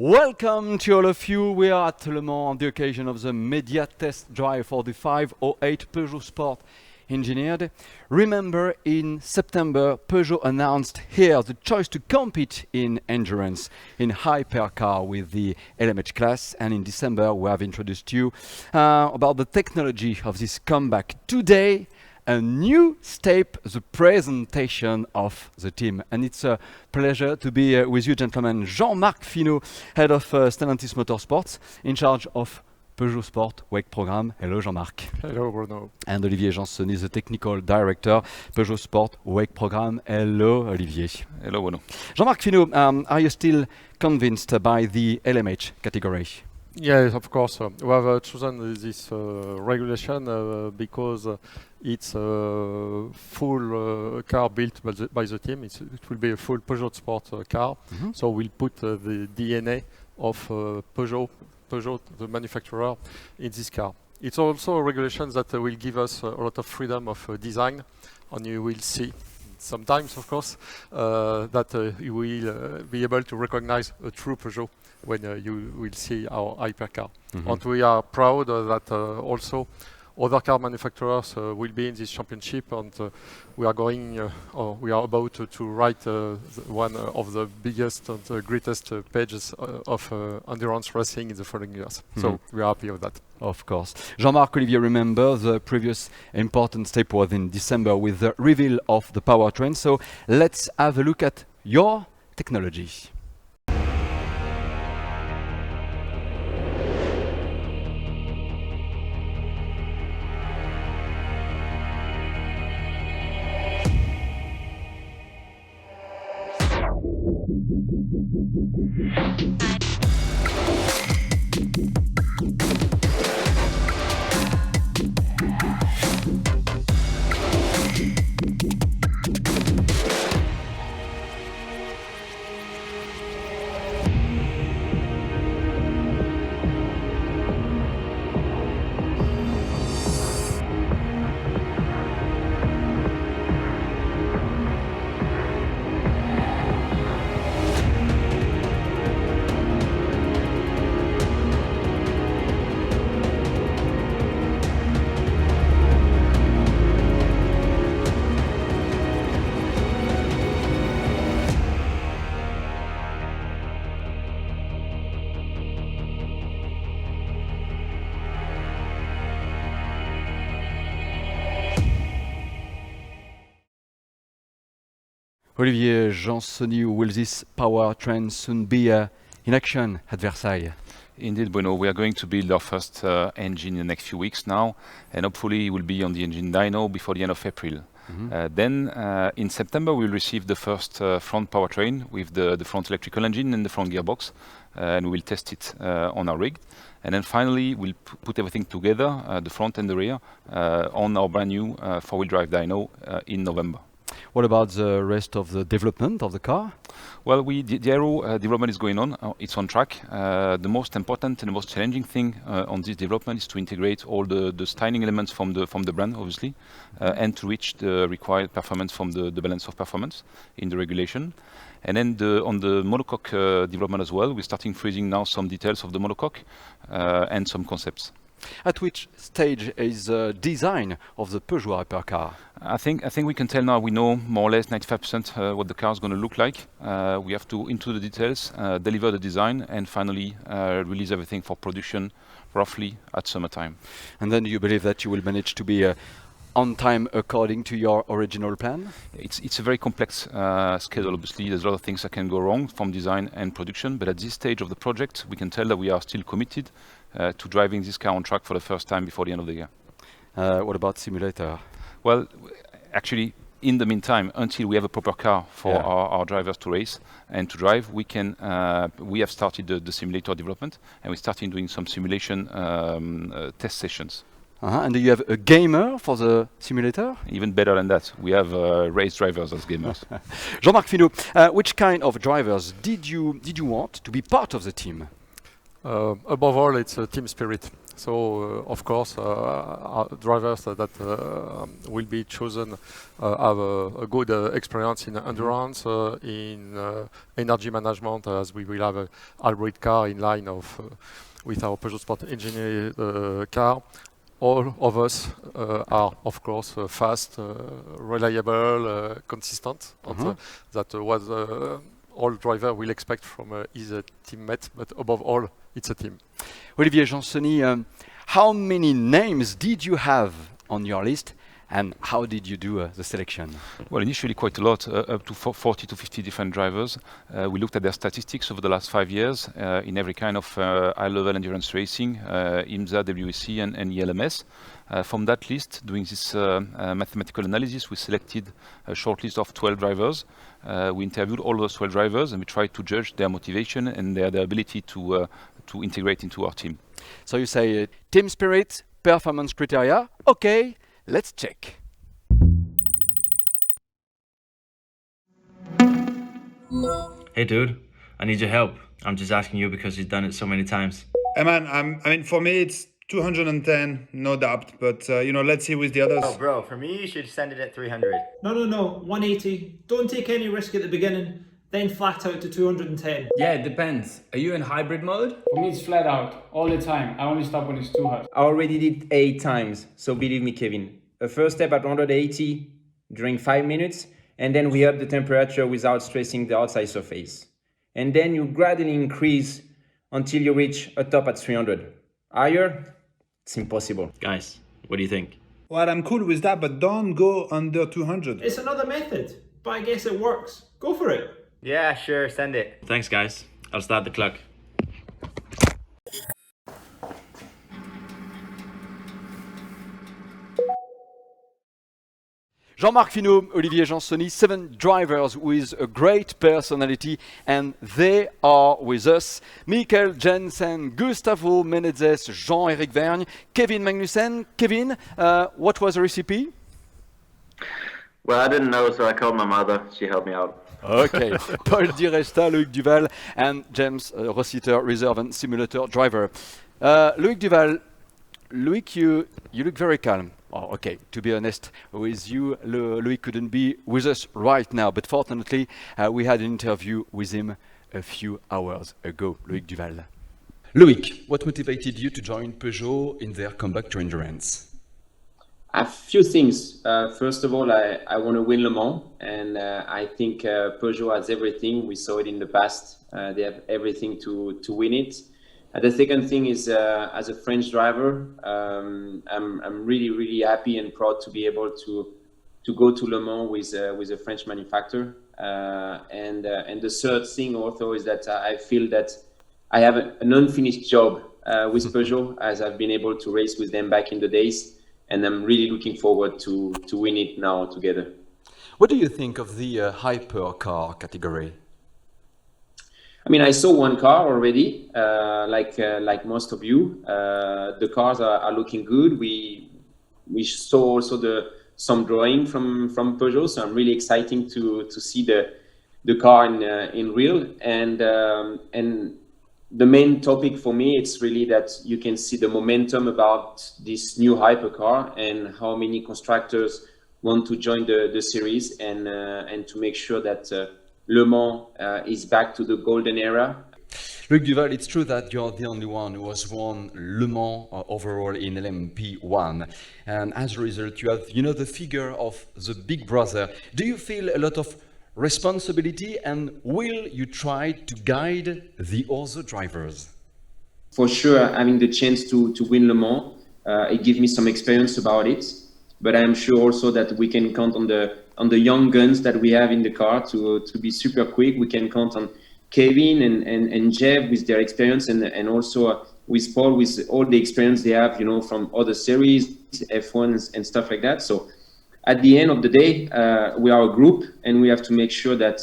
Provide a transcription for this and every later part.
Welcome to all of you. We are at Le Mans on the occasion of the media test drive for the 508 Peugeot Sport engineered. Remember, in September, Peugeot announced here the choice to compete in endurance in Hypercar with the LMH class, and in December we have introduced you about the technology of this comeback. Today, a new step, the presentation of the team. And it's a pleasure to be with you, gentlemen. Jean-Marc Finot, head of Stellantis Motorsports, in charge of Peugeot Sport WEC program. Hello, Jean-Marc. Hello, Bruno. And Olivier Jansson is the technical director, Peugeot Sport WEC program. Hello, Olivier. Hello, Bruno. Jean-Marc Finot, are you still convinced by the LMH category? Yes, of course. We have chosen this regulation because it's a full car built by the team. It will be a full Peugeot Sport car. So we'll put the DNA of Peugeot, the manufacturer, in this car. It's also a regulation that will give us a lot of freedom of design, and you will see sometimes, of course, that you will be able to recognize a true Peugeot when you will see our Hypercar. And we are proud that also other car manufacturers will be in this championship, and we are going, or we are about to write one of the biggest and greatest pages of endurance racing in the following years. So we are happy with that. Of course. Jean-Marc, Olivier, remember the previous important step was in December with the reveal of the powertrain. So let's have a look at your technology. Olivier Jansson, will this powertrain soon be in action at Versailles? Indeed, Bruno, we are going to build our first engine in the next few weeks now, and hopefully it will be on the engine dyno before the end of April. Then in September we'll receive the first front powertrain with the front electrical engine and the front gearbox, and we'll test it on our rig. And then finally we'll put everything together, the front and the rear, on our brand new four-wheel drive dyno in November. What about the rest of the development of the car? Well, the Aero Development is going on. It's on track. The most important and the most challenging thing on this development is to integrate all the styling elements from the brand, obviously, and to reach the required performance from the balance of performance in the regulation. And then on the monocoque development as well, we're starting freezing now some details of the monocoque and some concepts. At which stage is the design of the Peugeot Hypercar? I think we can tell now. We know more or less 95% what the car is going to look like. We have to into the details, deliver the design, and finally release everything for production, roughly at summertime. And then you believe that you will manage to be on time according to your original plan? It's a very complex schedule. Obviously, there's a lot of things that can go wrong from design and production. But at this stage of the project, we can tell that we are still committed to driving this car on track for the first time before the end of the year. What about simulator? Well, actually, in the meantime, until we have a proper car for our drivers to race and to drive, we have started the simulator development, and we started doing some simulation test sessions. And do you have a gamer for the simulator? Even better than that, we have race drivers as gamers. Jean-Marc Finot, which kind of drivers did you want to be part of the team? Above all, it's a team spirit. So, of course, drivers that will be chosen have a good experience in endurance, in energy management, as we will have a hybrid car in line with our Peugeot Sport engineered car. All of us are, of course, fast, reliable, consistent. And, that was all driver will expect from his teammate, but above all, it's a team. Olivier Jansoni, how many names did you have on your list, and how did you do the selection? Well, initially quite a lot, up to 40 to 50 different drivers. We looked at their statistics over the last 5 years in every kind of high-level endurance racing, IMSA, WEC and ELMS. From that list, doing this mathematical analysis, we selected a short list of 12 drivers. We interviewed all those 12 drivers and we tried to judge their motivation and their ability to integrate into our team. So you say team spirit, performance criteria. Okay, let's check. Hey dude, I need your help. I'm just asking you because you've done it so many times. Hey man, I mean, for me it's 210, no doubt. But let's see with the others. Oh bro, for me you should send it at 300. No, 180. Don't take any risk at the beginning, then flat out to 210. Yeah, it depends. Are you in hybrid mode? For me, it's flat out, all the time. I only stop when it's too hot. I already did 8 times, so believe me, Kevin. A first step at 180 during 5 minutes, and then we up the temperature without stressing the outside surface. And then you gradually increase until you reach a top at 300. Higher, it's impossible. Guys, what do you think? Well, I'm cool with that, but don't go under 200. It's another method, but I guess it works. Go for it. Yeah, sure, send it. Thanks guys, I'll start the clock. Jean-Marc Finot, Olivier Jansoni, 7 drivers with a great personality, and they are with us. Michael Jensen, Gustavo Menezes, Jean-Éric Vergne, Kevin Magnussen. Kevin, what was the recipe? Well, I didn't know, so I called my mother. She helped me out. Okay, Paul Di Resta, Loïc Duval, and James Rossiter, reserve and simulator driver. Loïc Duval, Loïc, you look very calm. Oh, okay, to be honest with you, Loïc couldn't be with us right now, but fortunately, we had an interview with him a few hours ago. Loïc Duval. Loïc, what motivated you to join Peugeot in their comeback to endurance? A few things. First of all, I want to win Le Mans, and I think Peugeot has everything. We saw it in the past. They have everything to win it. The second thing is, as a French driver, I'm really happy and proud to be able to go to Le Mans with a French manufacturer. And the third thing also is that I feel that I have an unfinished job with Peugeot, as I've been able to race with them back in the days. And I'm really looking forward to win it now together. What do you think of the hypercar category? I mean, I saw one car already, like most of you. The cars are looking good. We saw also some drawing from Peugeot, so I'm really excited to see the car in real. And the main topic for me, it's really that you can see the momentum about this new hypercar and how many constructors want to join the series and to make sure that Le Mans is back to the golden era. Luc Duval, it's true that you're the only one who has won Le Mans overall in LMP1. And as a result, you have, the figure of the big brother. Do you feel a lot of responsibility, and will you try to guide the other drivers? For sure, having the chance to win Le Mans, it gives me some experience about it. But I'm sure also that we can count on the young guns that we have in the car to be super quick. We can count on Kevin and Jeff with their experience, and also with Paul with all the experience they have, from other series, F1 and stuff like that. So at the end of the day, we are a group, and we have to make sure that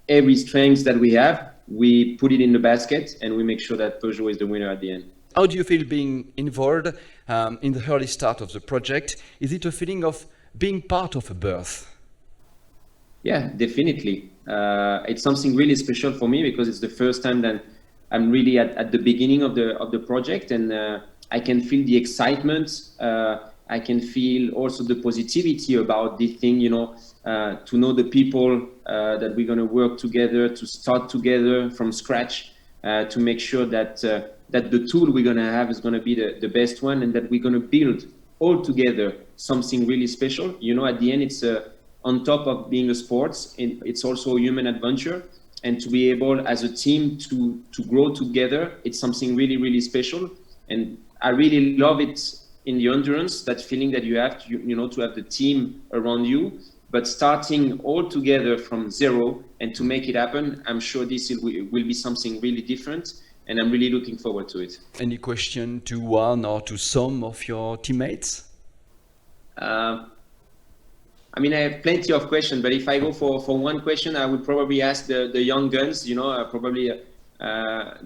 every strength that we have, we put it in the basket, and we make sure that Peugeot is the winner at the end. How do you feel being involved in the early start of the project? Is it a feeling of being part of a birth? Yeah, definitely. It's something really special for me because it's the first time that I'm really at the beginning of the project, and I can feel the excitement. I can feel also the positivity about this thing, to know the people that we're going to work together, to start together from scratch, to make sure that the tool we're going to have is going to be the best one, and that we're going to build all together something really special. At the end, it's on top of being a sports, it's also a human adventure. And to be able as a team to grow together, it's something really, really special. And I really love it in the endurance, that feeling that you have to have the team around you, but starting all together from zero and to make it happen. I'm sure this will be something really different, and I'm really looking forward to it. Any question to one or to some of your teammates? I have plenty of questions, but if I go for one question, I would probably ask the young guns, probably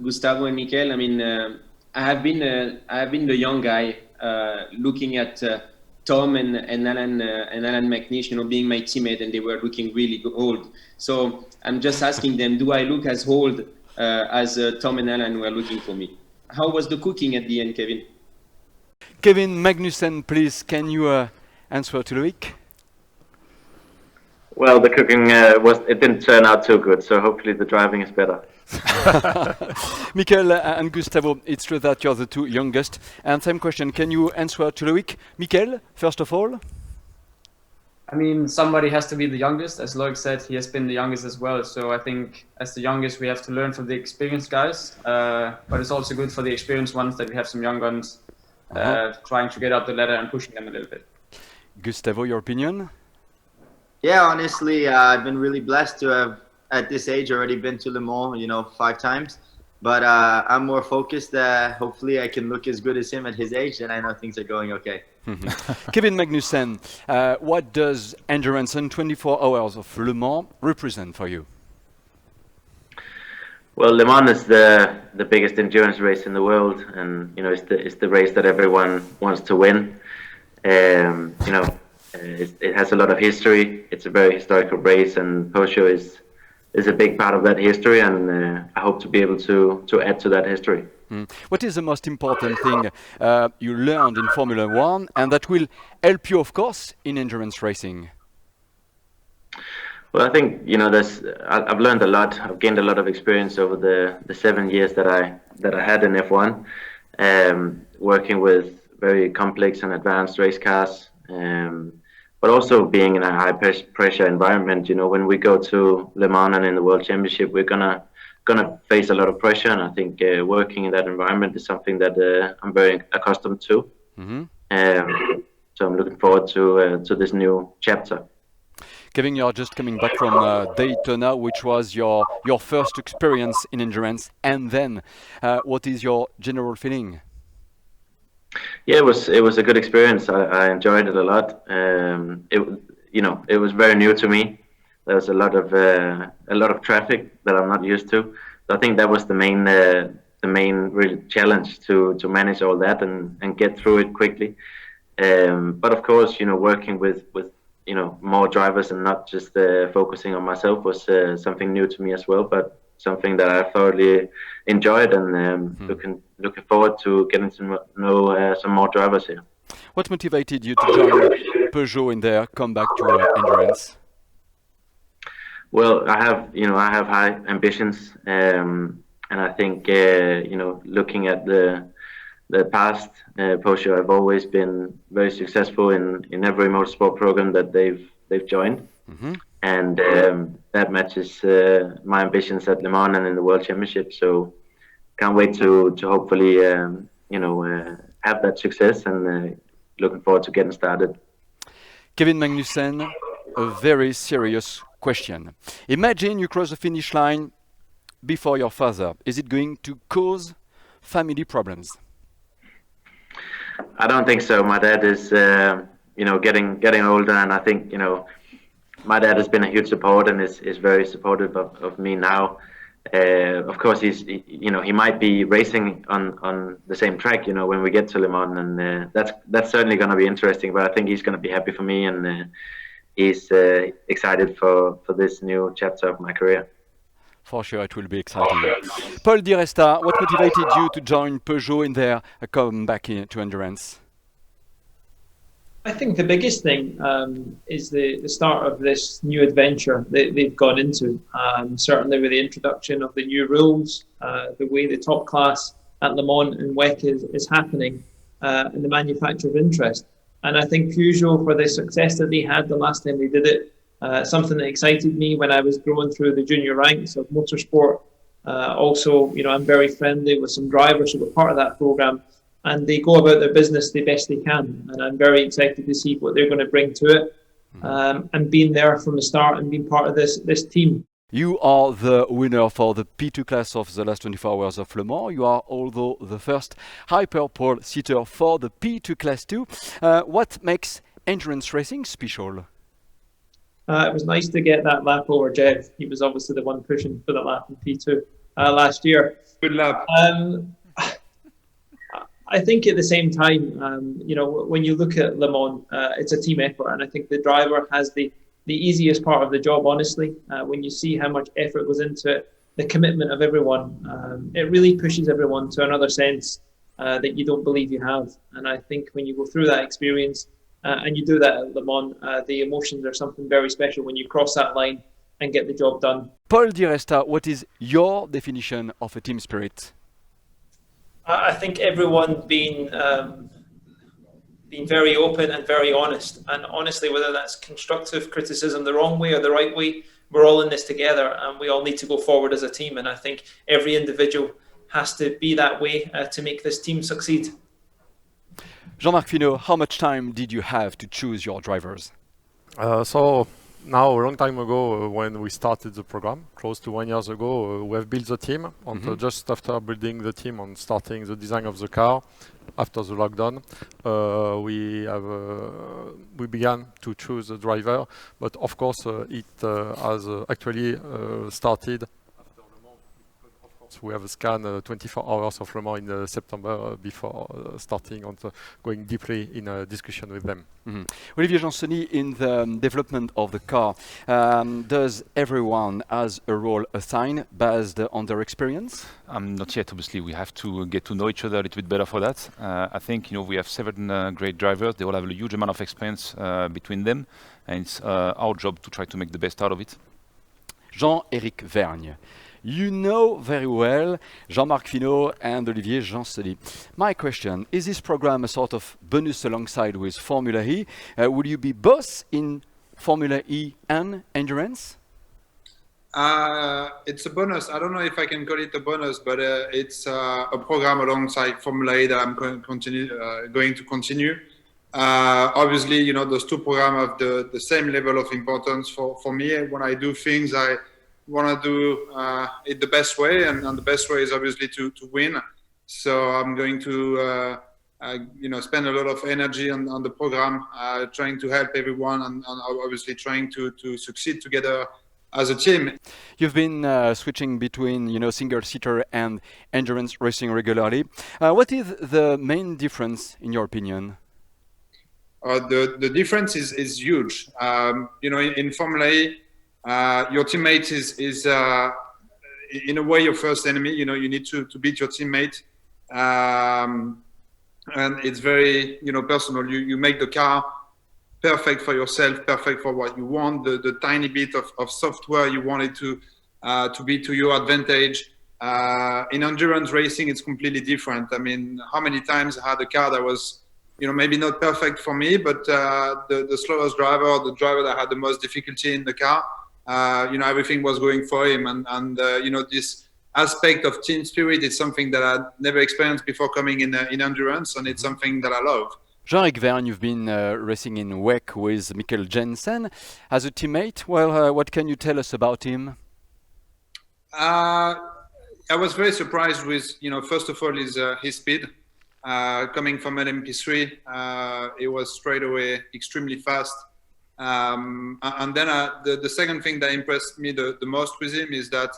Gustavo and Mikel. I have been the young guy looking at Tom and Alan McNish, being my teammate, and they were looking really old. So I'm just asking them, do I look as old as Tom and Alan were looking for me? How was the cooking at the end, Kevin? Kevin Magnussen, please, can you answer to Loic? Well, the cooking it didn't turn out too good, so hopefully the driving is better. Mikel and Gustavo, it's true that you're the two youngest. And same question, can you answer to Loic? Mikel, first of all? Somebody has to be the youngest. As Loic said, he has been the youngest as well. So I think as the youngest, we have to learn from the experienced guys. But it's also good for the experienced ones that we have some young guns trying to get up the ladder and pushing them a little bit. Gustavo, your opinion? Yeah, honestly, I've been really blessed to have, at this age, already been to Le Mans, 5 times. But I'm more focused. Hopefully, I can look as good as him at his age, and I know things are going okay. Kevin Magnussen, what does endurance in 24 hours of Le Mans represent for you? Well, Le Mans is the biggest endurance race in the world, and it's the race that everyone wants to win. It has a lot of history. It's a very historical race, and Peugeot is a big part of that history, and I hope to be able to add to that history. What is the most important thing you learned in Formula One, and that will help you, of course, in endurance racing? Well, I think I've learned a lot. I've gained a lot of experience over the 7 years that I had in F1, working with very complex and advanced race cars. But also being in a high pressure environment, when we go to Le Mans and in the World Championship, we're gonna face a lot of pressure, and I think working in that environment is something that I'm very accustomed to. So I'm looking forward to this new chapter. Kevin, you're just coming back from Daytona, which was your first experience in endurance, and then what is your general feeling? Yeah, it was a good experience. I enjoyed it a lot. It was very new to me. There was a lot of traffic that I'm not used to. So I think that was the main real challenge to manage all that and get through it quickly. But of course, working with more drivers and not just focusing on myself was something new to me as well. But something that I thoroughly enjoyed, and looking forward to getting to know some more drivers here. What motivated you to join Peugeot in their comeback to endurance? Well, I have high ambitions, and I think looking at the past, Peugeot have always been very successful in every motorsport program that they've joined. And that matches my ambitions at Le Mans and in the World Championship. So can't wait to hopefully have that success, and looking forward to getting started. Kevin Magnussen, a very serious question. Imagine you cross the finish line before your father. Is it going to cause family problems? I don't think so. My dad is getting older, and I think my dad has been a huge support and is very supportive of me now. Of course, he might be racing on the same track, when we get to Le Mans, and that's certainly going to be interesting. But I think he's going to be happy for me, and he's excited for this new chapter of my career. For sure, it will be exciting. Paul Di Resta, what motivated you to join Peugeot in their comeback to endurance? I think the biggest thing is the start of this new adventure that they've gone into. Certainly with the introduction of the new rules, the way the top class at Le Mans and WEC is happening, and the manufacture of interest. And I think Peugeot, for the success that they had the last time they did it, something that excited me when I was growing through the junior ranks of motorsport. Also, I'm very friendly with some drivers who were part of that program, and they go about their business the best they can. And I'm very excited to see what they're going to bring to it, and being there from the start and being part of this team. You are the winner for the P2 class of the last 24 hours of Le Mans. You are also the first Hypercar seater for the P2 class too. What makes endurance racing special? It was nice to get that lap over Jeff. He was obviously the one pushing for the lap in P2 last year. Good lap. I think at the same time, when you look at Le Mans, it's a team effort, and I think the driver has the easiest part of the job, honestly. When you see how much effort goes into it, the commitment of everyone, it really pushes everyone to another sense that you don't believe you have. And I think when you go through that experience, and you do that at Le Mans, the emotions are something very special when you cross that line and get the job done. Paul Di Resta, what is your definition of a team spirit? I think everyone being very open and very honest. And honestly, whether that's constructive criticism the wrong way or the right way, we're all in this together and we all need to go forward as a team. And I think every individual has to be that way to make this team succeed. Jean-Marc Finot, how much time did you have to choose your drivers? So now, a long time ago, when we started the program, close to 1 year ago, we have built the team. And just after building the team and starting the design of the car, after the lockdown, we began to choose a driver. But of course, it has actually started. We have a scan 24 hours of Le Mans in September before starting on going deeply in a discussion with them. Olivier Jansoni, in the development of the car, does everyone has a role assigned based on their experience? Not yet, obviously. We have to get to know each other a little bit better for that. I think we have 7 great drivers. They all have a huge amount of experience between them, and it's our job to try to make the best out of it. Jean-Éric Vergne. You know very well Jean-Marc Finot and Olivier Jansoni. My question, is this program a sort of bonus alongside with Formula E? Will you be both in Formula E and endurance? It's a bonus. I don't know if I can call it a bonus, but it's a program alongside Formula E that I'm going to continue. Obviously, those two programs have the same level of importance for me. When I do things, I want to do it the best way, and the best way is obviously to win. So I'm going to spend a lot of energy on the program, trying to help everyone, and obviously trying to succeed together as a team. You've been switching between single-seater and endurance racing regularly. What is the main difference in your opinion? The difference is huge. In Formula E, your teammate is in a way your first enemy. You need to beat your teammate, and it's very personal. You make the car perfect for yourself, perfect for what you want. The tiny bit of software you want it to be to your advantage. In endurance racing, it's completely different. I mean, how many times I had a car that was maybe not perfect for me, but the slowest driver, or the driver that had the most difficulty in the car, everything was going for him. And this aspect of team spirit is something that I never experienced before coming in endurance, and it's something that I love. Jean-Éric Vergne, you've been racing in WEC with Mikkel Jensen as a teammate. Well, what can you tell us about him? I was very surprised with, first of all, his speed. Coming from an MP3, it was straight away extremely fast. And then the second thing that impressed me the most with him is that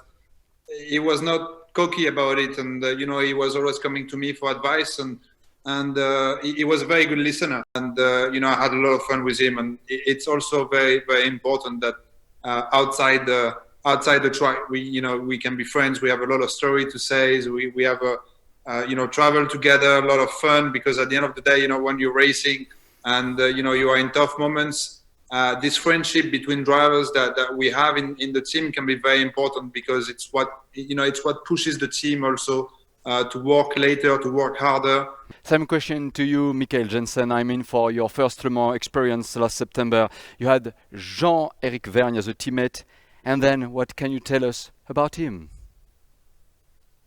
he was not cocky about it, and he was always coming to me for advice, and he was a very good listener, and I had a lot of fun with him. And it's also very, very important that outside the outside the track. We can be friends. We have a lot of story to say. So we have travel together, a lot of fun, because at the end of the day, when you're racing and you are in tough moments, this friendship between drivers that we have in the team can be very important, because it's what pushes the team also to work later, to work harder. Same question to you, Michael Jensen. I mean, for your first Le Mans experience last September, you had Jean-Éric Vergne as a teammate. And then what can you tell us about him?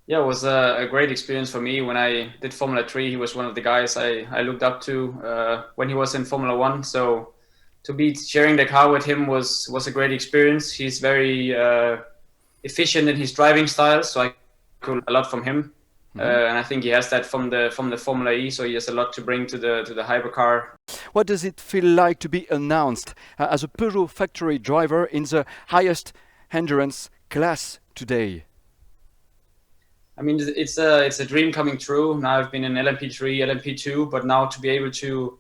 Yeah, it was a great experience for me. When I did Formula 3, he was one of the guys I looked up to when he was in Formula 1. So to be sharing the car with him was a great experience. He's very efficient in his driving style, so I learned a lot from him. And I think he has that from the Formula E, so he has a lot to bring to the Hypercar. What does it feel like to be announced as a Peugeot factory driver in the highest endurance class today? I mean, it's a dream coming true. Now I've been in LMP3, LMP2, but now to be able to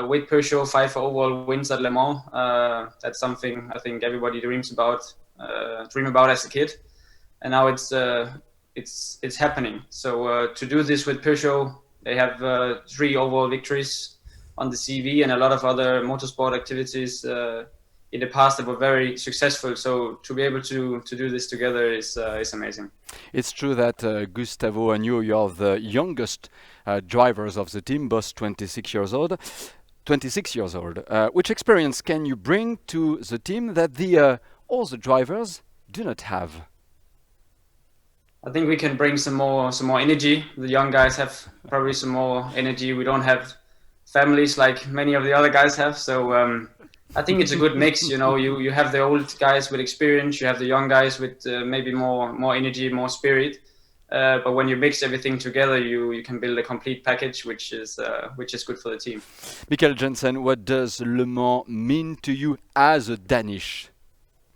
with Peugeot fight for overall wins at Le Mans, that's something I think everybody dream about as a kid, and now it's happening. So to do this with Peugeot, they have 3 overall victories on the CV and a lot of other motorsport activities in the past that were very successful. So to be able to do this together is amazing. It's true that Gustavo and you are the youngest drivers of the team, both 26 years old. Which experience can you bring to the team that the other drivers do not have? I think we can bring some more energy. The young guys have probably some more energy. We don't have families like many of the other guys have, so I think it's a good mix. You have the old guys with experience, you have the young guys with maybe more energy, more spirit. But when you mix everything together, you can build a complete package, which is good for the team. Michael Jensen, what does Le Mans mean to you as a Danish?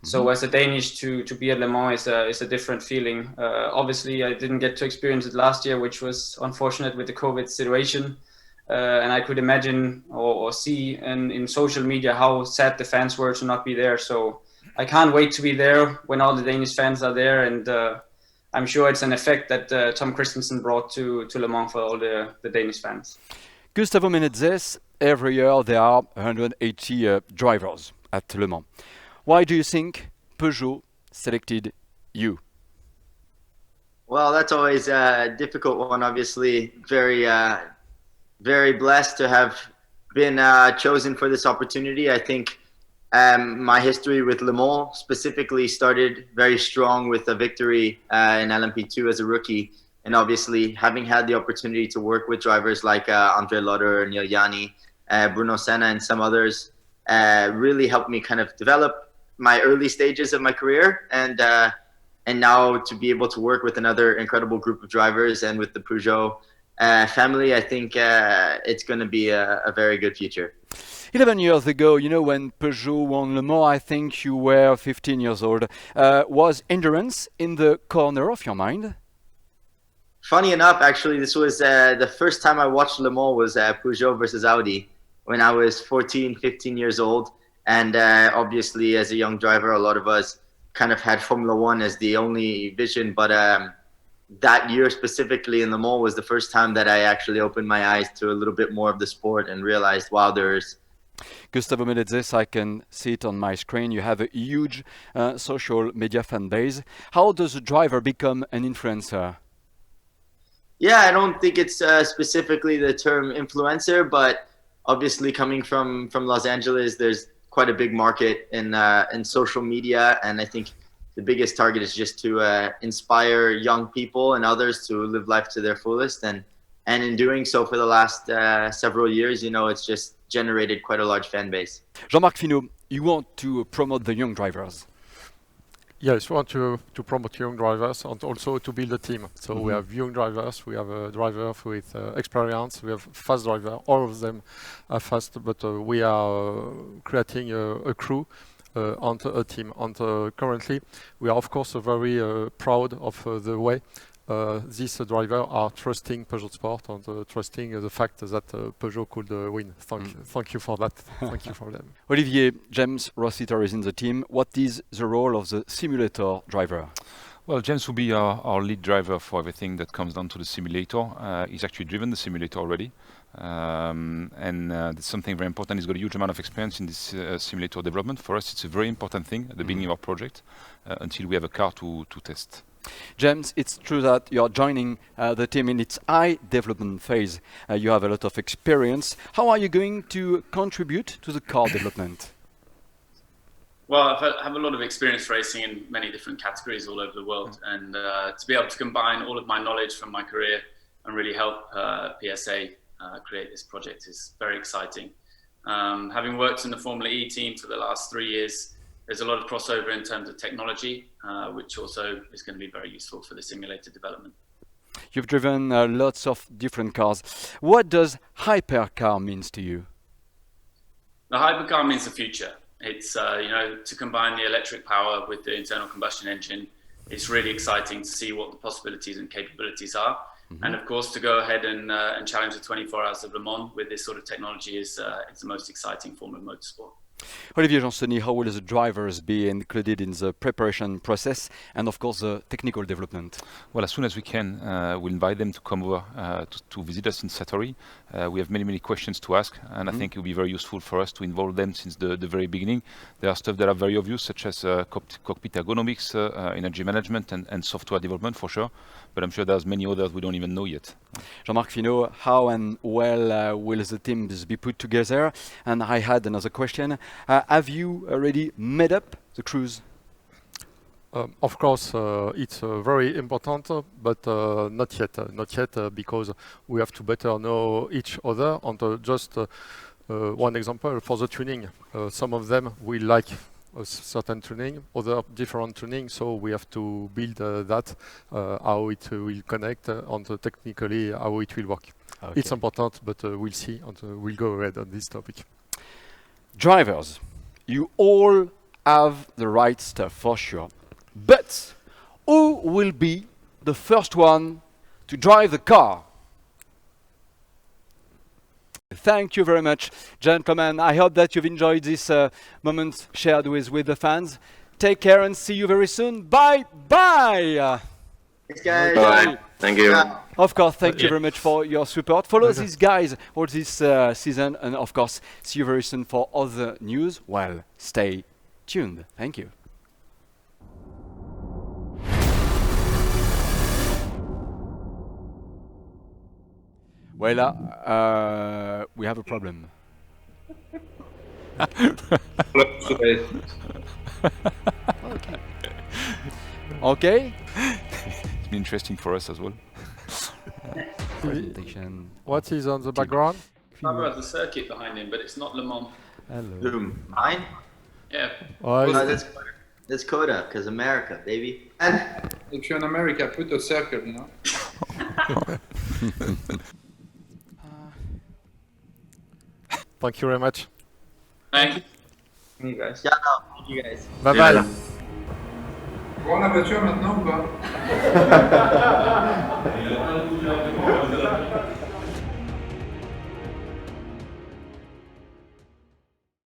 So as a Danish, to be at Le Mans is a different feeling. Obviously, I didn't get to experience it last year, which was unfortunate with the COVID situation. And I could imagine or see in social media how sad the fans were to not be there. So I can't wait to be there when all the Danish fans are there. And I'm sure it's an effect that Tom Christensen brought to Le Mans for all the Danish fans. Gustavo Menezes, every year there are 180 drivers at Le Mans. Why do you think Peugeot selected you? Well, that's always a difficult one. Obviously, very blessed to have been chosen for this opportunity. I think my history with Le Mans specifically started very strong with a victory in LMP2 as a rookie. And obviously, having had the opportunity to work with drivers like Andre Lotter, Neil Yanni, Bruno Senna, and some others really helped me kind of develop my early stages of my career, and now to be able to work with another incredible group of drivers and with the Peugeot family, I think it's going to be a very good future. 11 years ago, when Peugeot won Le Mans, I think you were 15 years old. Was endurance in the corner of your mind? Funny enough, actually, this was the first time I watched Le Mans was Peugeot versus Audi when I was 14, 15 years old. And obviously, as a young driver, a lot of us kind of had Formula 1 as the only vision. But that year specifically in Le Mans was the first time that I actually opened my eyes to a little bit more of the sport and realized, wow, there's... Gustavo Menezes, I can see it on my screen. You have a huge social media fan base. How does a driver become an influencer? Yeah, I don't think it's specifically the term influencer, but obviously coming from Los Angeles, there's quite a big market in social media, and I think the biggest target is just to inspire young people and others to live life to their fullest, and in doing so for the last several years, it's just generated quite a large fan base. Jean-Marc Finot, you want to promote the young drivers? Yes, we want to promote young drivers and also to build a team. So we have young drivers, we have a driver with experience, we have fast driver. All of them are fast, but we are creating a crew and a team. And currently, we are of course very proud of the way these drivers are trusting Peugeot Sport and trusting the fact that Peugeot could win. Thank you for that. Thank you for them. Olivier, James Rossiter is in the team. What is the role of the simulator driver? Well, James will be our lead driver for everything that comes down to the simulator. He's actually driven the simulator already. That's something very important. He's got a huge amount of experience in this simulator development. For us, it's a very important thing at the beginning of our project until we have a car to test. James, it's true that you're joining the team in its high development phase. You have a lot of experience. How are you going to contribute to the car development? Well, I have a lot of experience racing in many different categories all over the world, and to be able to combine all of my knowledge from my career and really help PSA create this project is very exciting. Having worked in the Formula E team for the last 3 years, there's a lot of crossover in terms of technology, which also is going to be very useful for the simulator development. You've driven lots of different cars. What does hypercar means to you? The hypercar means the future. It's to combine the electric power with the internal combustion engine. It's really exciting to see what the possibilities and capabilities are. And of course, to go ahead and challenge the 24 Hours of Le Mans with this sort of technology is the most exciting form of motorsport. Olivier Jansoni, how will the drivers be included in the preparation process and of course the technical development? Well, as soon as we can, we'll invite them to come over to visit us in Satori. We have many questions to ask, and I think it will be very useful for us to involve them since the very beginning. There are stuff that are very obvious, such as cockpit ergonomics, energy management and software development for sure, but I'm sure there's many others we don't even know yet. Jean-Marc Finot, how and well will the teams be put together? And I had another question. Have you already made up the crews? Of course, it's very important, but not yet, because we have to better know each other. And just one example for the tuning. Some of them will like a certain tuning, other different tuning, so we have to build that, how it will connect, and technically how it will work. Okay. It's important, but we'll see, and we'll go ahead on this topic. Drivers, you all have the right stuff for sure, but who will be the first one to drive the car? Thank you very much, gentlemen. I hope that you've enjoyed this moment shared with the fans. Take care and see you very soon. Bye-bye. Thanks, guys. Bye. Thank you. Of course, thank you very much for your support. Follow these guys all this season, and of course, see you very soon for other news. Well, stay tuned. Thank you. Well, we have a problem. Okay. It's been interesting for us as well. Presentation. What is on the background? Fabio has a circuit behind him, but it's not Le Mans. Hello. Mine? Yeah. That's Coda, because America, baby. And if you're in America, put a circle, you know. Thank you very much. Thank you. Thank you guys. Ciao. Thank you guys. Bye bye. Prends la voiture maintenant ou pas?